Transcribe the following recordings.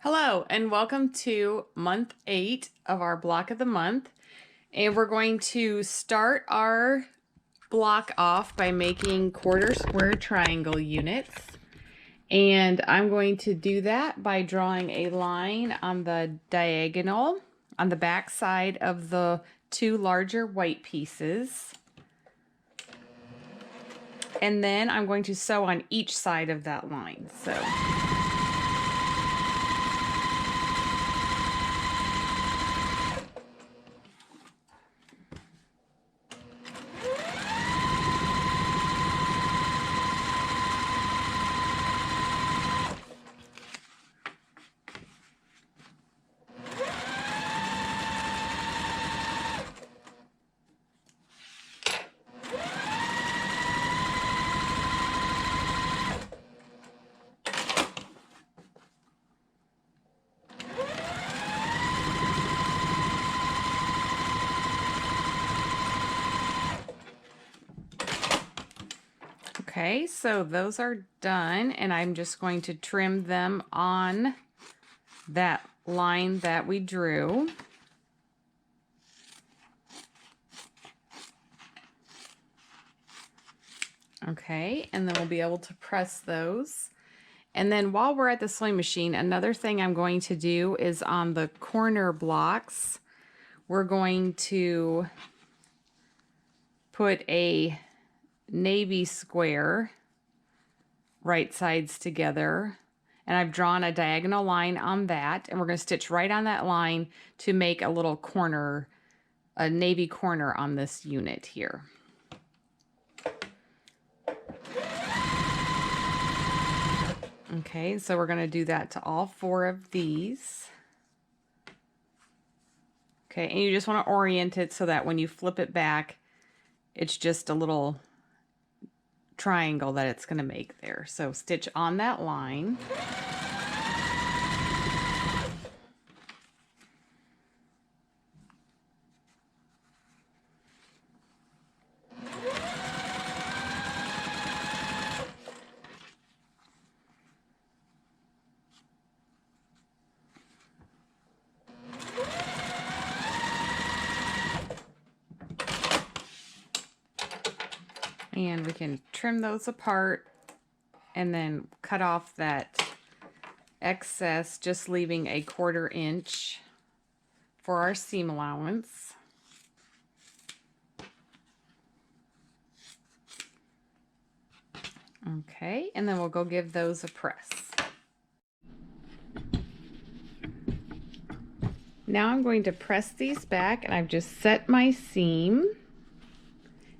Hello and welcome to month 8 of our block of the month. And we're going to start our block off by making quarter square triangle units. And I'm going to do that by drawing a line on the diagonal on the back side of the two larger white pieces. And then I'm going to sew on each side of that line. Okay, so those are done, and I'm just going to trim them on that line that we drew. Okay, and then we'll be able to press those. And then while we're at the sewing machine, another thing I'm going to do is on the corner blocks, we're going to put a navy square right sides together, and I've drawn a diagonal line on that, and we're going to stitch right on that line to make a little corner, a navy corner on this unit here. Okay, so we're going to do that to all 4 of these. Okay, and you just want to orient it so that when you flip it back, it's just a little triangle that it's going to make there. So stitch on that line. And we can trim those apart and then cut off that excess, just leaving a 1/4 inch for our seam allowance. Okay, and then we'll go give those a press. Now I'm going to press these back, and I've just set my seam.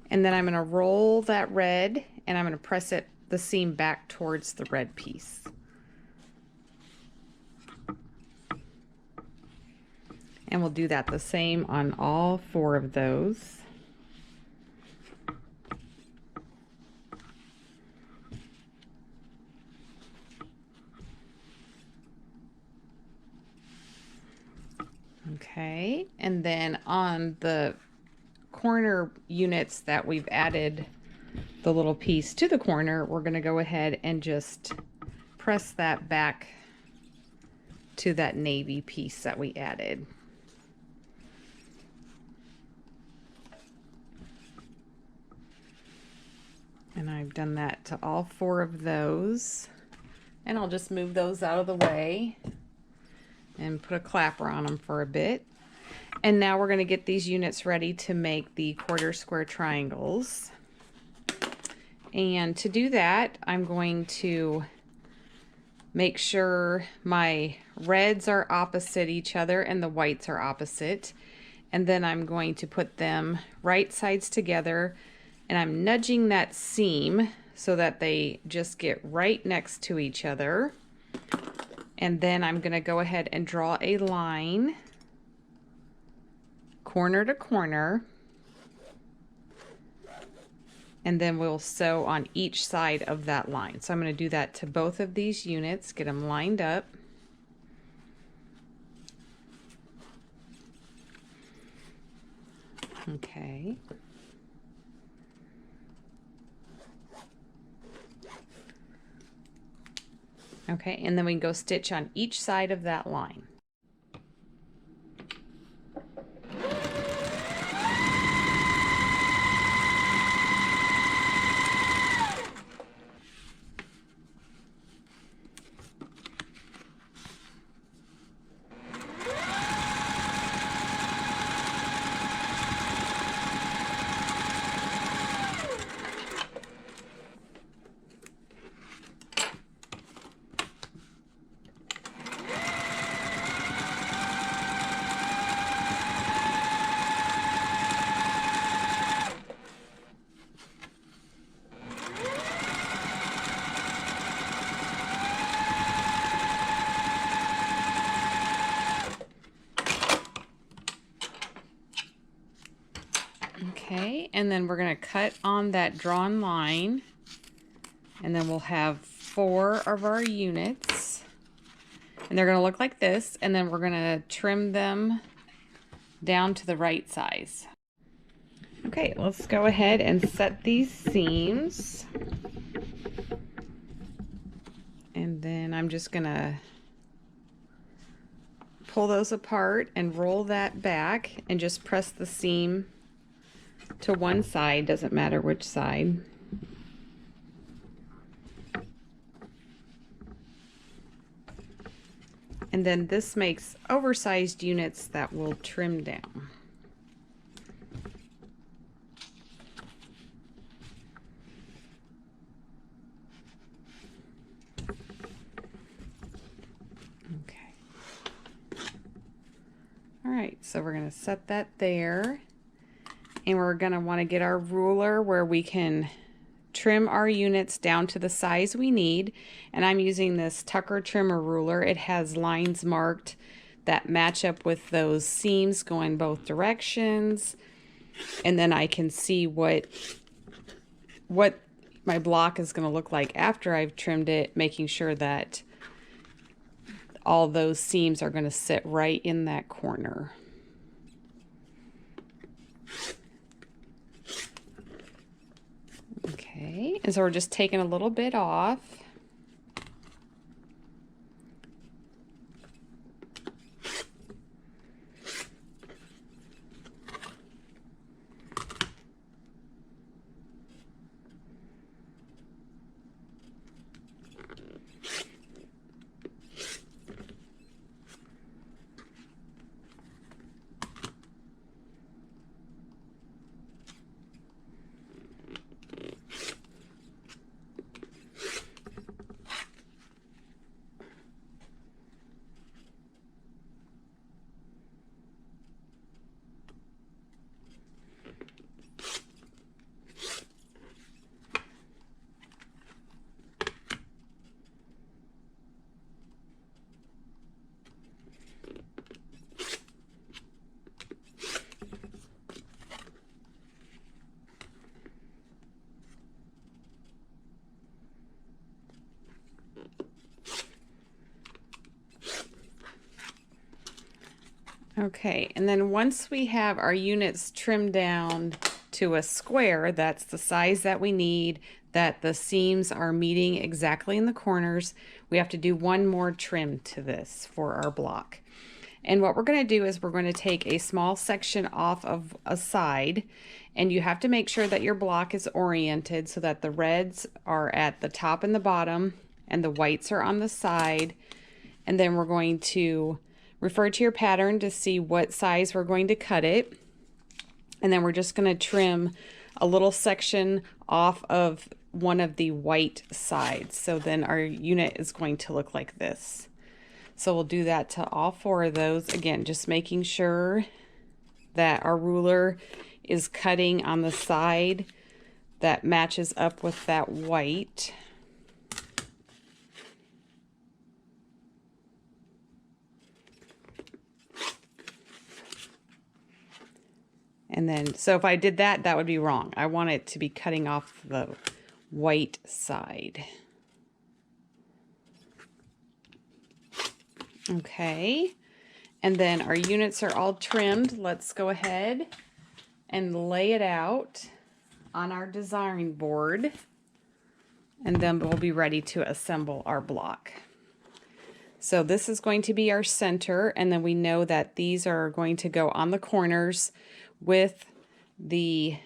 And then I'm going to roll that red, and I'm going to press the seam back towards the red piece. And we'll do that the same on all 4 of those. Okay, and then on the corner units that we've added the little piece to the corner, we're going to go ahead and just press that back to that navy piece that we added. And I've done that to all 4 of those, and I'll just move those out of the way and put a clapper on them for a bit. And now we're going to get these units ready to make the 1/4 square triangles. And to do that, I'm going to make sure my reds are opposite each other and the whites are opposite. And then I'm going to put them right sides together, and I'm nudging that seam so that they just get right next to each other. And then I'm going to go ahead and draw a line corner to corner, and then we'll sew on each side of that line. So I'm going to do that to both of these units, get them lined up. Okay. Okay, and then we can go stitch on each side of that line. Okay, and then we're going to cut on that drawn line, and then we'll have 4 of our units, and they're going to look like this, and then we're going to trim them down to the right size. Okay, let's go ahead and set these seams, and then I'm just going to pull those apart and roll that back and just press the seam to one side, doesn't matter which side. And then this makes oversized units that will trim down. Okay. All right, so we're going to set that there. And we're going to want to get our ruler where we can trim our units down to the size we need. And I'm using this Tucker trimmer ruler. It has lines marked that match up with those seams going both directions. And then I can see what my block is going to look like after I've trimmed it, making sure that all those seams are going to sit right in that corner. Okay, and so we're just taking a little bit off. Okay, and then once we have our units trimmed down to a square, that's the size that we need, that the seams are meeting exactly in the corners, we have to do one more trim to this for our block. And what we're going to do is we're going to take a small section off of a side, and you have to make sure that your block is oriented so that the reds are at the top and the bottom and the whites are on the side. And then we're going to refer to your pattern to see what size we're going to cut it. And then we're just going to trim a little section off of one of the white sides. So then our unit is going to look like this. So we'll do that to all 4 of those. Again, just making sure that our ruler is cutting on the side that matches up with that white. And then, so if I did that, that would be wrong. I want it to be cutting off the white side. Okay, and then our units are all trimmed. Let's go ahead and lay it out on our design board, and then we'll be ready to assemble our block. So this is going to be our center, and then we know that these are going to go on the corners with the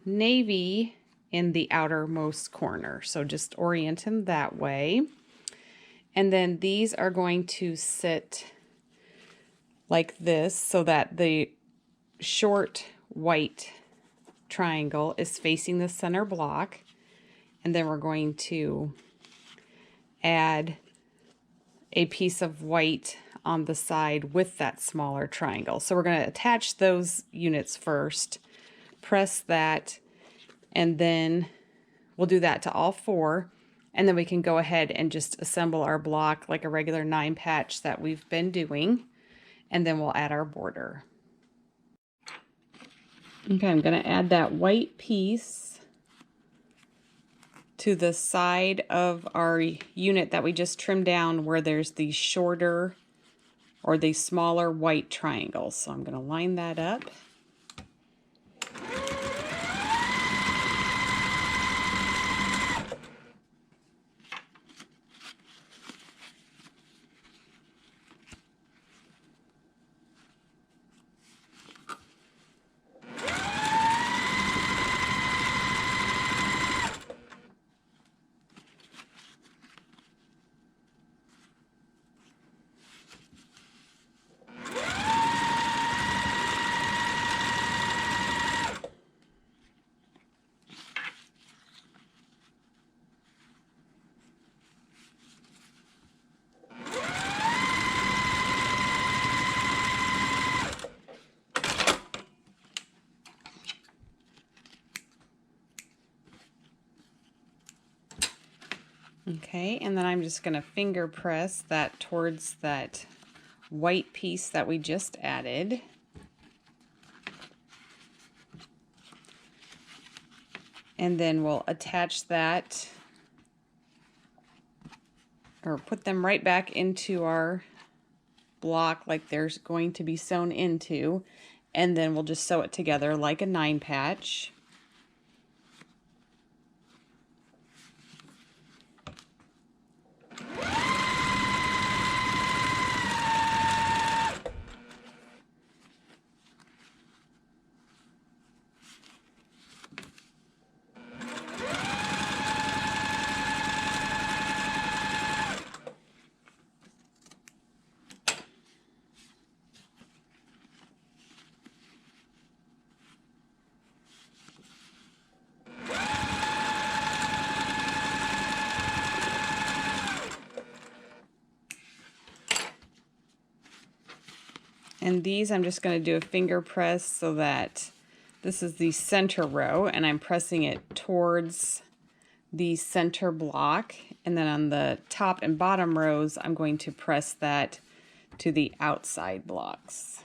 navy in the outermost corner. So just orient them that way. And then these are going to sit like this so that the short white triangle is facing the center block. And then we're going to add a piece of white on the side with that smaller triangle. So we're going to attach those units first, press that, and then we'll do that to all four. And then we can go ahead and just assemble our block like a regular 9-patch that we've been doing. And then we'll add our border. Okay, I'm going to add that white piece to the side of our unit that we just trimmed down where there's the shorter or the smaller white triangles. So I'm going to line that up. Okay, and then I'm just going to finger press that towards that white piece that we just added. And then we'll attach that, or put them right back into our block like there's going to be sewn into, and then we'll just sew it together like a 9-patch. And these I'm just going to do a finger press so that this is the center row, and I'm pressing it towards the center block. And then on the top and bottom rows, I'm going to press that to the outside blocks.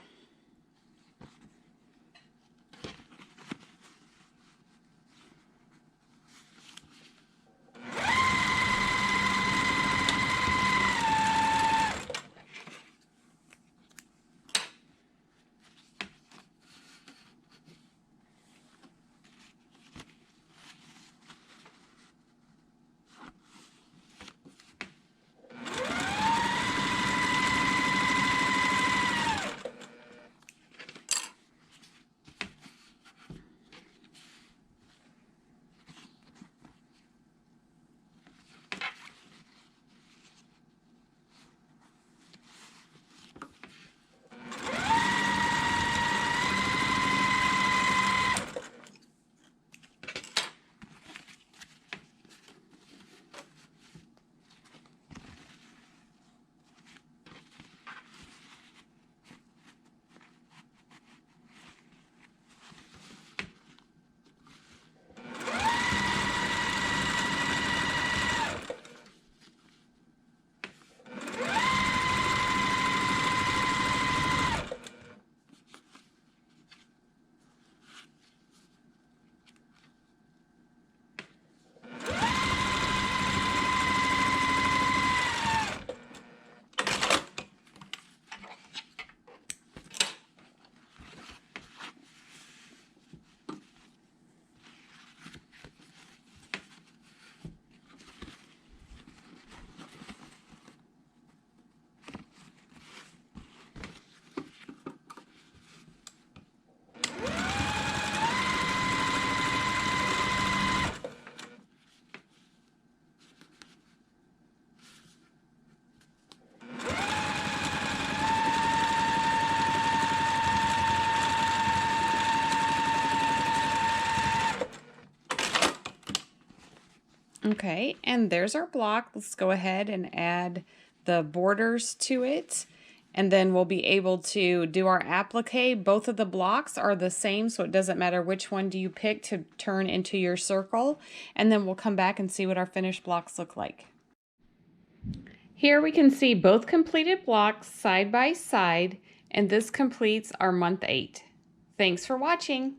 Okay, and there's our block. Let's go ahead and add the borders to it. And then we'll be able to do our applique. Both of the blocks are the same, so it doesn't matter which one do you pick to turn into your circle. And then we'll come back and see what our finished blocks look like. Here we can see both completed blocks side by side, and this completes our month 8. Thanks for watching.